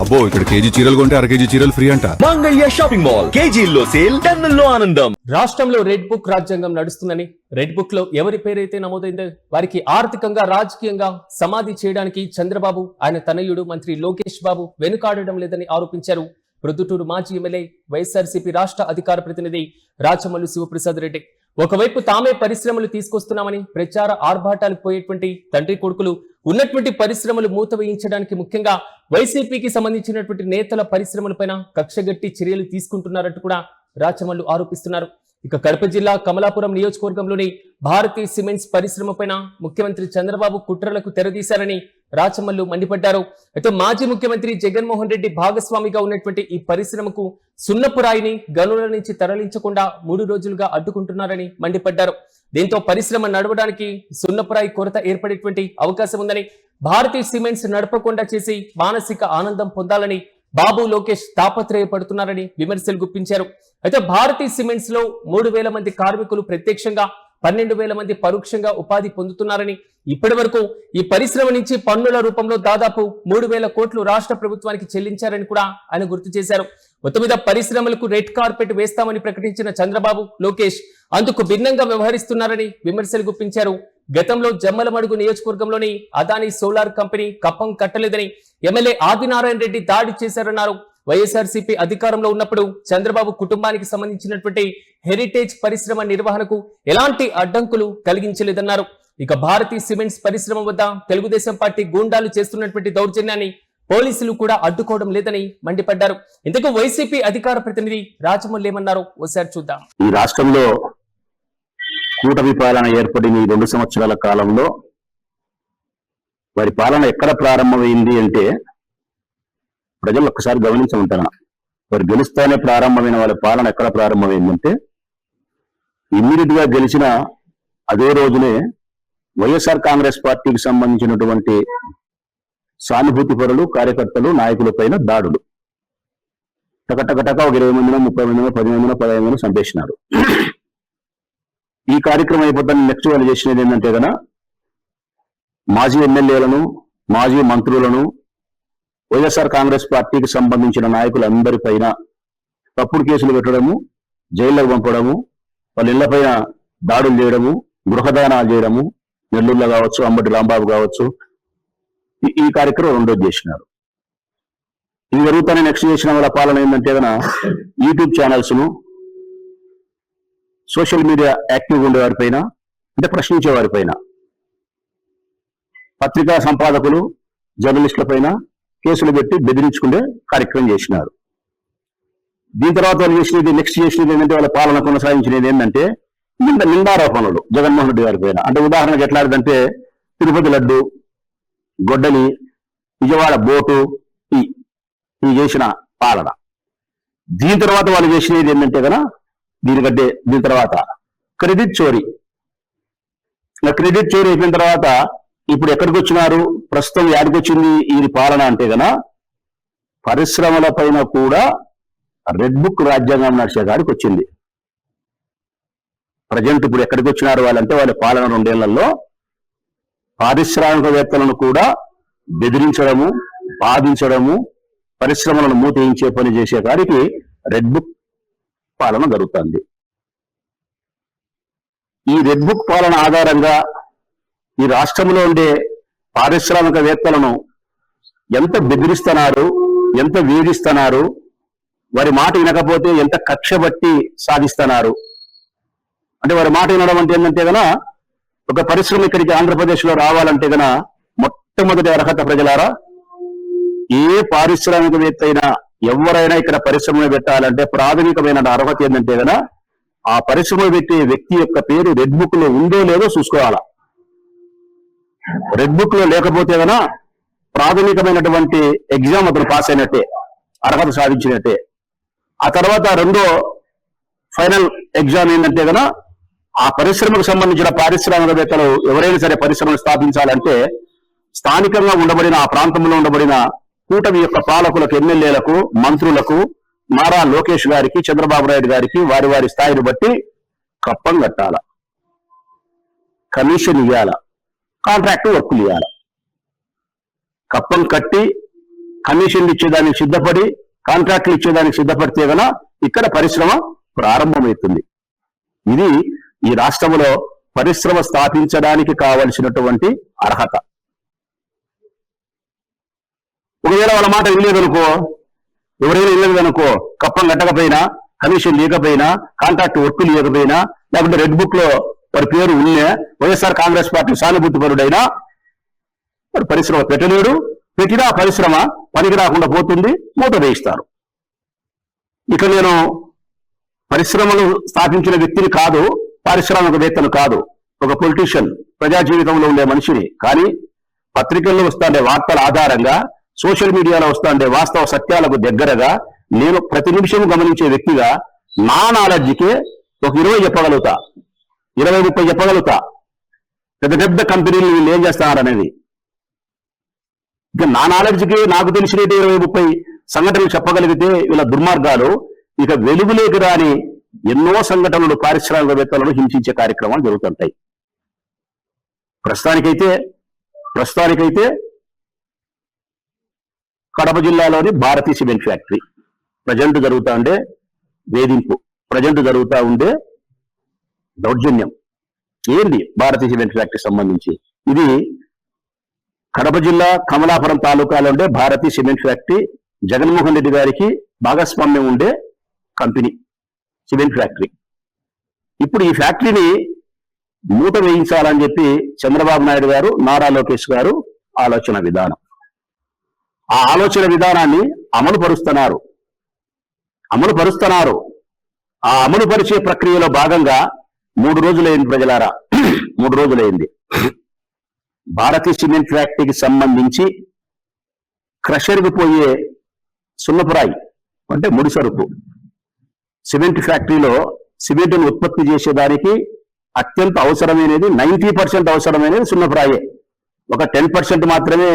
అబ్బో ఇక్కడ కేజీ చీరలు కొంటే అర కేజీ చీరలు ఫ్రీ అంట. మంగళ్య షాపింగ్ మాల్ కేజీల్లో సేల్, టన్నుల్లో ఆనందం. రాష్ట్రంలో రెడ్ బుక్ రాజ్యాంగం నడుస్తుందని, రెడ్ బుక్ లో ఎవరి పేరైతే నమోదైందో వారికి ఆర్థికంగా, రాజకీయంగా సమాధి చేయడానికి చంద్రబాబు, ఆయన తనయుడు మంత్రి లోకేష్ బాబు వెనుకాడడం లేదని ఆరోపించారు ప్రొద్దుటూరు మాజీ ఎమ్మెల్యే వైఎస్ఆర్సీపీ రాష్ట్ర అధికార ప్రతినిధి రాచమల్లు శివప్రసాద్ రెడ్డి. ఒకవైపు తామే పరిశ్రమలు తీసుకొస్తున్నామని ప్రచార ఆర్భాటాలకు పోయేటువంటి తండ్రి కొడుకులు ఉన్నటువంటి పరిశ్రమలు మూత వేయించడానికి, ముఖ్యంగా వైసీపీకి సంబంధించినటువంటి నేతల పరిశ్రమలపైన కక్షగట్టి చర్యలు తీసుకుంటున్నారంటూ కూడా రాచమల్లు ఆరోపిస్తున్నారు. ఇక కడప జిల్లా కమలాపురం నియోజకవర్గంలోని భారతీ సిమెంట్స్ పరిశ్రమ పైన ముఖ్యమంత్రి చంద్రబాబు కుట్రలకు తెరదీశారని రాచమల్లు మండిపడ్డారు. అయితే మాజీ ముఖ్యమంత్రి జగన్మోహన్ రెడ్డి భాగస్వామిగా ఉన్నటువంటి ఈ పరిశ్రమకు సున్నపు రాయిని గనుల నుంచి తరలించకుండా 3 రోజులుగా అడ్డుకుంటున్నారని మండిపడ్డారు. దీంతో పరిశ్రమ నడవడానికి సున్నపురాయి కొరత ఏర్పడేటువంటి అవకాశం ఉందని, భారతీ సిమెంట్స్ నడపకుండా చేసి మానసిక ఆనందం పొందాలని బాబు, లోకేష్ తాపత్రయపడుతున్నారని విమర్శలు గుప్పించారు. అయితే భారతీ సిమెంట్స్ లో 3,000 మంది కార్మికులు ప్రత్యక్షంగా, 12,000 మంది పరోక్షంగా ఉపాధి పొందుతున్నారని, ఇప్పటి వరకు ఈ పరిశ్రమ నుంచి పన్నుల రూపంలో దాదాపు 3,000 కోట్లు రాష్ట్ర ప్రభుత్వానికి చెల్లించారని కూడా ఆయన గుర్తు చేశారు. మొత్తం మీద పరిశ్రమలకు రెడ్ కార్పెట్ వేస్తామని ప్రకటించిన చంద్రబాబు, లోకేష్ అందుకు భిన్నంగా వ్యవహరిస్తున్నారని విమర్శలు గుప్పించారు. గతంలో జమ్మలమడుగు నియోజకవర్గంలోని అదానీ సోలార్ కంపెనీ కప్పం కట్టలేదని ఎమ్మెల్యే ఆదినారాయణ రెడ్డి దాడి చేశారన్నారు. వైఎస్ఆర్సీపీ అధికారంలో ఉన్నప్పుడు చంద్రబాబు కుటుంబానికి సంబంధించినటువంటి హెరిటేజ్ పరిశ్రమ నిర్వహణకు ఎలాంటి అడ్డంకులు కలిగించలేదన్నారు. ఇక భారతీ సిమెంట్స్ పరిశ్రమ వద్ద తెలుగుదేశం పార్టీ గూండాలు చేస్తున్నటువంటి దౌర్జన్యాన్ని పోలీసులు కూడా అడ్డుకోవడం లేదని మండిపడ్డారు. ఇందుకు వైసీపీ అధికార ప్రతినిధి రాజమల్లు ఏమన్నారు ఒకసారి చూద్దాం. ఈ రాష్ట్రంలో కూటమి పాలన ఏర్పడిన ఈ 2 సంవత్సరాల కాలంలో వారి పాలన ఎక్కడ ప్రారంభమైంది అంటే, ప్రజలు ఒక్కసారి గమనించమంటారా, వారు గెలుస్తానే ప్రారంభమైన వాళ్ళ పాలన ఎక్కడ ప్రారంభమైందంటే, ఇమ్మీడియట్ గా గెలిచిన అదే రోజునే వైఎస్ఆర్ కాంగ్రెస్ పార్టీకి సంబంధించినటువంటి సానుభూతి పరులు, కార్యకర్తలు, నాయకుల పైన దాడులు. టకటకటక ఒక 20 మందినో, 30 మందినో, 10 మందినో, 15 మందినో చంపేసినారు. ఈ కార్యక్రమం అయిపోతాను నెక్స్ట్ వాళ్ళు చేసినది ఏంటంటే కదా, మాజీ ఎమ్మెల్యేలను, మాజీ మంత్రులను, వైఎస్ఆర్ కాంగ్రెస్ పార్టీకి సంబంధించిన నాయకులందరిపైన తప్పుడు కేసులు పెట్టడము, జైల్లోకి పంపడము, వాళ్ళ ఇళ్లపైన దాడులు చేయడము, గృహదానాలు చేయడము, నెల్లూరులో కావచ్చు, అంబటి రాంబాబు కావచ్చు, ఈ కార్యక్రమం రెండోది చేసినారు. ఇది జరుగుతానే నెక్స్ట్ చేసిన వాళ్ళ పాలన ఏంటంటే కదా, యూట్యూబ్ ఛానల్స్ ను, సోషల్ మీడియా యాక్టివ్గా ఉండేవారిపైన, అంటే ప్రశ్నించే వారిపైన, పత్రికా సంపాదకులు, జర్నలిస్టుల పైన కేసులు పెట్టి బెదిరించుకునే కార్యక్రమం చేసినారు. దీని తర్వాత వాళ్ళు చేసినది, నెక్స్ట్ చేసినది ఏంటంటే, వాళ్ళ పాలన కొనసాగించినది ఏంటంటే నిందారోపణలు జగన్మోహన్ రెడ్డి గారి పైన. అంటే ఉదాహరణకు ఎట్లాంటిదంటే, తిరుపతి లడ్డు, గొడ్డలి, విజయవాడ బోటు, ఈ చేసిన పాలన. దీని తర్వాత వాళ్ళు చేసినది ఏంటంటే కదా, దీని తర్వాత క్రెడిట్ చోరీ. క్రెడిట్ చోరీ అయిపోయిన తర్వాత ఇప్పుడు ఎక్కడికి వచ్చినారు, ప్రస్తుతం యాడికి వచ్చింది ఈ పాలన అంటే కదా, పరిశ్రమల పైన కూడా రెడ్ బుక్ రాజ్యాంగం నడిచే కాడికి వచ్చింది. ప్రజెంట్ ఇప్పుడు ఎక్కడికి వచ్చినారు వాళ్ళంటే, వాళ్ళ పాలన 2 ఏళ్లలో పారిశ్రామికవేత్తలను కూడా బెదిరించడము, బాధించడము, పరిశ్రమలను మూతేయించే పని చేసే కాడికి రెడ్ బుక్ పాలన జరుగుతుంది. ఈ రెడ్ బుక్ పాలన ఆధారంగా ఈ రాష్ట్రంలో ఉండే పారిశ్రామికవేత్తలను ఎంత బెదిరిస్తున్నారు, ఎంత వేధిస్తున్నారు, వారి మాట వినకపోతే ఎంత కక్ష బట్టి సాధిస్తున్నారు. అంటే వారి మాట వినడం అంటే ఏంటంటే గన, ఒక పరిశ్రమ ఇక్కడికి ఆంధ్రప్రదేశ్ లో రావాలంటే గన మొట్టమొదటి అర్హత ప్రజలారా, ఏ పారిశ్రామికవేత్త అయినా, ఎవరైనా ఇక్కడ పరిశ్రమ పెట్టాలంటే ప్రాథమికమైన అర్హత ఏంటంటే గన, ఆ పరిశ్రమ పెట్టే వ్యక్తి యొక్క పేరు రెడ్ బుక్ లో ఉందో లేదో చూసుకోవాలా. రెడ్ బుక్ లో లేకపోతే గన ప్రాథమికమైనటువంటి ఎగ్జామ్ అతను పాస్ అయినట్టే, అర్హత సాధించినట్టే. ఆ తర్వాత రెండో ఫైనల్ ఎగ్జామ్ ఏంటంటే గన, ఆ పరిశ్రమకు సంబంధించిన పారిశ్రామికవేత్తలు ఎవరైనా సరే పరిశ్రమను స్థాపించాలంటే, స్థానికంగా ఉండబడిన, ఆ ప్రాంతంలో ఉండబడిన కూటమి యొక్క పాలకులకు, ఎమ్మెల్యేలకు, మంత్రులకు, నారా లోకేష్ గారికి, చంద్రబాబు నాయుడు గారికి వారి వారి స్థాయిని బట్టి కప్పం కట్టాల, కమిషన్ ఇవ్వాల, కాంట్రాక్ట్ వర్కులు ఇవ్వాల. కప్పం కట్టి కమిషన్లు ఇచ్చేదానికి సిద్ధపడి కాంట్రాక్టులు ఇచ్చేదానికి సిద్ధపడితే గన ఇక్కడ పరిశ్రమ ప్రారంభమవుతుంది. ఇది ఈ రాష్ట్రంలో పరిశ్రమ స్థాపించడానికి కావలసినటువంటి అర్హత. ఒకవేళ వాళ్ళ మాట వినలేదనుకో, ఎవరైనా వినలేదనుకో, కప్పం కట్టకపోయినా, కమిషన్ లేకపోయినా, కాంట్రాక్ట్ వర్క్ లేకపోయినా, లేకుంటే రెడ్ బుక్ లో వారి పేరు ఉన్నే వైఎస్ఆర్ కాంగ్రెస్ పార్టీ సానుభూతి పరుడైనా వాడు పరిశ్రమ పెట్టలేడు. పెట్టినా పరిశ్రమ పనికి రాకుండా పోతుంది, మూత వేయిస్తారు. ఇక నేను పరిశ్రమలు స్థాపించిన వ్యక్తిని కాదు, పారిశ్రామికవేత్తను కాదు, ఒక పొలిటీషియన్, ప్రజా జీవితంలో ఉండే మనిషిని. కానీ పత్రికల్లో వస్తుండే వార్తల ఆధారంగా, సోషల్ మీడియాలో వస్తుండే వాస్తవ సత్యాలకు దగ్గరగా నేను ప్రతి నిమిషం గమనించే వ్యక్తిగా నా నాలెడ్జ్కే ఒక 20 చెప్పగలుగుతా, 20-30 చెప్పగలుగుతా. పెద్ద పెద్ద కంపెనీలు వీళ్ళు ఏం చేస్తున్నారనేది. ఇక నా నాలెడ్జ్కి నాకు తెలిసిన 20-30 సంఘటనలు చెప్పగలిగితే వీళ్ళ దుర్మార్గాలు ఇక వెలుగులోకి రాని ఎన్నో సంఘటనలు పారిశ్రామికవేత్తలను హింసించే కార్యక్రమాలు జరుగుతుంటాయి. ప్రస్తుతానికైతే కడప జిల్లాలోని భారతీ సిమెంట్ ఫ్యాక్టరీ ప్రజెంట్ జరుగుతూ ఉండే వేధింపు, ప్రజెంట్ జరుగుతూ ఉండే దౌర్జన్యం ఏంది? భారతీ సిమెంట్ ఫ్యాక్టరీ సంబంధించి ఇది కడప జిల్లా కమలాపురం తాలూకాలో ఉండే భారతీ సిమెంట్ ఫ్యాక్టరీ జగన్మోహన్ రెడ్డి గారికి భాగస్వామ్యం ఉండే కంపెనీ సిమెంట్ ఫ్యాక్టరీ. ఇప్పుడు ఈ ఫ్యాక్టరీని మూత వేయించాలని చెప్పి చంద్రబాబు నాయుడు గారు, నారా లోకేష్ గారు ఆలోచన విధానం. ఆ ఆలోచన విధానాన్ని అమలు పరుస్తున్నారు. ఆ అమలు పరిచే ప్రక్రియలో భాగంగా 3 రోజులైంది ప్రజలారా, 3 రోజులైంది. భారతీ సిమెంట్ ఫ్యాక్టరీకి సంబంధించి క్రషర్కి పోయే సున్నపురాయి అంటే ముడి సరుకు, సిమెంట్ ఫ్యాక్టరీలో సిమెంట్ను ఉత్పత్తి చేసేదానికి అత్యంత అవసరమైనది 90% అవసరమైనది సున్నపురాయే. ఒక 10% మాత్రమే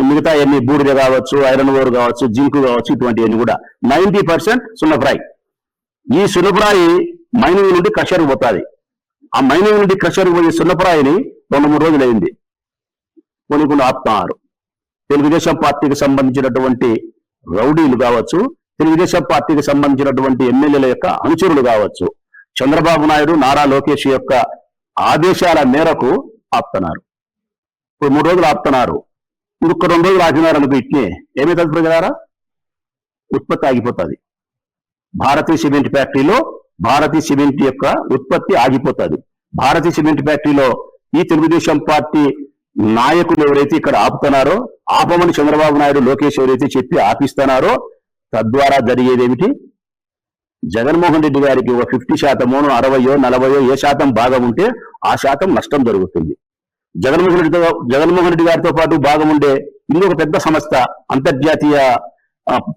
మిగతా ఎన్ని బూడిద కావచ్చు, ఐరన్ ఓర్ కావచ్చు, జింక్ కావచ్చు, ఇటువంటివన్నీ కూడా 90% సున్నపురాయి. ఈ సున్నపురాయి మైనింగ్ నుండి క్రషర్కి పోతుంది. ఆ మైనింగ్ నుండి క్రషర్కి పోయే సున్నపురాయిని 2-3 రోజులైంది కొనుక్కుని ఆపుతున్నారు. తెలుగుదేశం పార్టీకి సంబంధించినటువంటి రౌడీలు కావచ్చు, తెలుగుదేశం పార్టీకి సంబంధించినటువంటి ఎమ్మెల్యేల యొక్క అనుచరులు కావచ్చు, చంద్రబాబు నాయుడు, నారా లోకేష్ యొక్క ఆదేశాల మేరకు ఆపుతున్నారు. ఇప్పుడు 3 రోజులు ఆపుతున్నారు. ఇంకొక 2 రోజులు ఆపినారు అనుకో, ఇట్నే ఏమైతుంది ప్రజలారా? ఉత్పత్తి ఆగిపోతుంది. భారతీ సిమెంట్ ఫ్యాక్టరీలో భారతీ సిమెంట్ యొక్క ఉత్పత్తి ఆగిపోతుంది. భారతీ సిమెంట్ ఫ్యాక్టరీలో ఈ తెలుగుదేశం పార్టీ నాయకులు ఎవరైతే ఇక్కడ ఆపుతున్నారో, ఆపమని చంద్రబాబు నాయుడు, లోకేష్ ఎవరైతే చెప్పి ఆపిస్తున్నారో, తద్వారా జరిగేది ఏమిటి? జగన్మోహన్ రెడ్డి గారికి ఒక 50%, 60%, 40% ఏ శాతం భాగం ఉంటే ఆ శాతం నష్టం జరుగుతుంది. జగన్మోహన్ రెడ్డి గారితో పాటు భాగం ఉండే ఇంకొక పెద్ద సంస్థ, అంతర్జాతీయ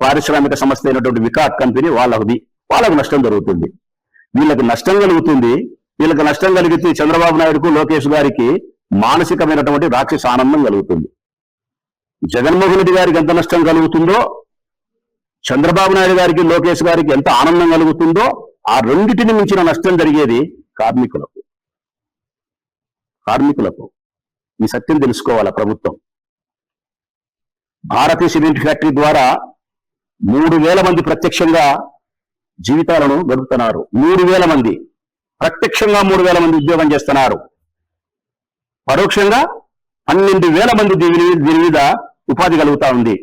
పారిశ్రామిక సంస్థ అయినటువంటి వికాట్ కంపెనీ, వాళ్ళకు నష్టం జరుగుతుంది. వీళ్ళకి నష్టం కలుగుతుంది. వీళ్ళకి నష్టం కలిగితే చంద్రబాబు నాయుడుకు, లోకేష్ గారికి మానసికమైనటువంటి రాక్షస ఆనందం కలుగుతుంది. జగన్మోహన్ రెడ్డి గారికి ఎంత నష్టం కలుగుతుందో, చంద్రబాబు నాయుడు గారికి, లోకేష్ గారికి ఎంత ఆనందం కలుగుతుందో, ఆ రెండింటిని మించిన నష్టం జరిగేది కార్మికులకు. ఈ సత్యం తెలుసుకోవాలా ప్రభుత్వం. భారతీ సిమెంట్ ఫ్యాక్టరీ ద్వారా 3,000 మంది ప్రత్యక్షంగా జీవితాలను గడుపుతున్నారు. 3,000 మంది ప్రత్యక్షంగా 3,000 మంది ఉద్యోగం చేస్తున్నారు. పరోక్షంగా 12,000 మంది దీని మీద ఉపాధి కలుగుతా ఉంది.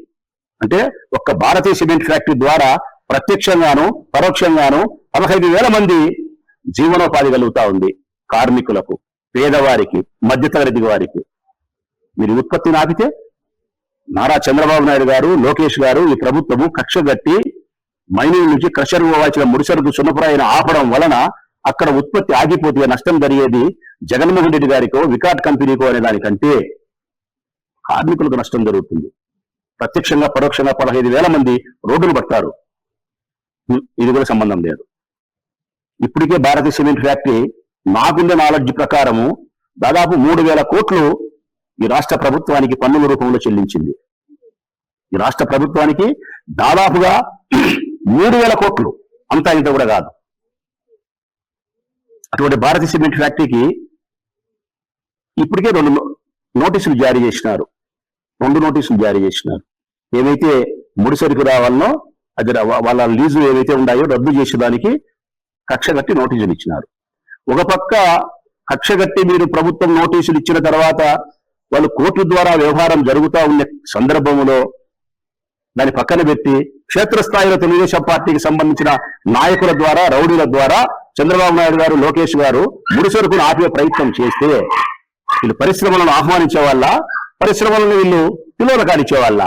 అంటే ఒక్క భారతీ సిమెంట్ ఫ్యాక్టరీ ద్వారా ప్రత్యక్షంగాను పరోక్షంగాను 15,000 మంది జీవనోపాధి కలుగుతా ఉంది. కార్మికులకు, పేదవారికి, మధ్యతరగతి వారికి. మీరు ఉత్పత్తిని ఆపితే నారా చంద్రబాబు నాయుడు గారు, లోకేష్ గారు, ఈ ప్రభుత్వము కక్ష గట్టి మైనింగ్ నుంచి క్రషర్ పోవాల్సిన ముడిసరుకు సున్నపురాయిని ఆపడం వలన అక్కడ ఉత్పత్తి ఆగిపోతే నష్టం జరిగేది జగన్మోహన్ రెడ్డి గారికో, వికాట్ కంపెనీకో అనే దానికంటే కార్మికులకు నష్టం జరుగుతుంది. ప్రత్యక్షంగా పరోక్షంగా 15,000 మంది రోడ్డును పడతారు. ఇది కూడా సంబంధం లేదు. ఇప్పటికే భారతీ సిమెంట్ ఫ్యాక్టరీ నాకుండే నాలెడ్జ్ ప్రకారము దాదాపు 3,000 కోట్లు ఈ రాష్ట్ర ప్రభుత్వానికి పన్నుల రూపంలో చెల్లించింది. ఈ రాష్ట్ర ప్రభుత్వానికి దాదాపుగా 3,000 కోట్లు, అంతా ఇంత కూడా కాదు. అటువంటి భారతీ సిమెంట్ ఫ్యాక్టరీకి ఇప్పటికే 2 నోటీసులు జారీ చేసినారు. ఏవైతే ముడిసరుకు రావాలనో అది వాళ్ళ లీజు ఏవైతే ఉన్నాయో రద్దు చేసేదానికి కక్ష కట్టి నోటీసులు ఇచ్చినారు. ఒక పక్క కక్ష కట్టి మీరు ప్రభుత్వం నోటీసులు ఇచ్చిన తర్వాత వాళ్ళు కోర్టు ద్వారా వ్యవహారం జరుగుతూ ఉన్న సందర్భంలో దాన్ని పక్కన పెట్టి క్షేత్రస్థాయిలో తెలుగుదేశం పార్టీకి సంబంధించిన నాయకుల ద్వారా రౌడీల ద్వారా చంద్రబాబు నాయుడు గారు లోకేష్ గారు ముడిసరుకును ఆపే ప్రయత్నం చేస్తే వీళ్ళు పరిశ్రమలను ఆహ్వానించే వాళ్ళ, పరిశ్రమలను వీళ్ళు పిలువలు కానిచ్చే వాళ్ళ?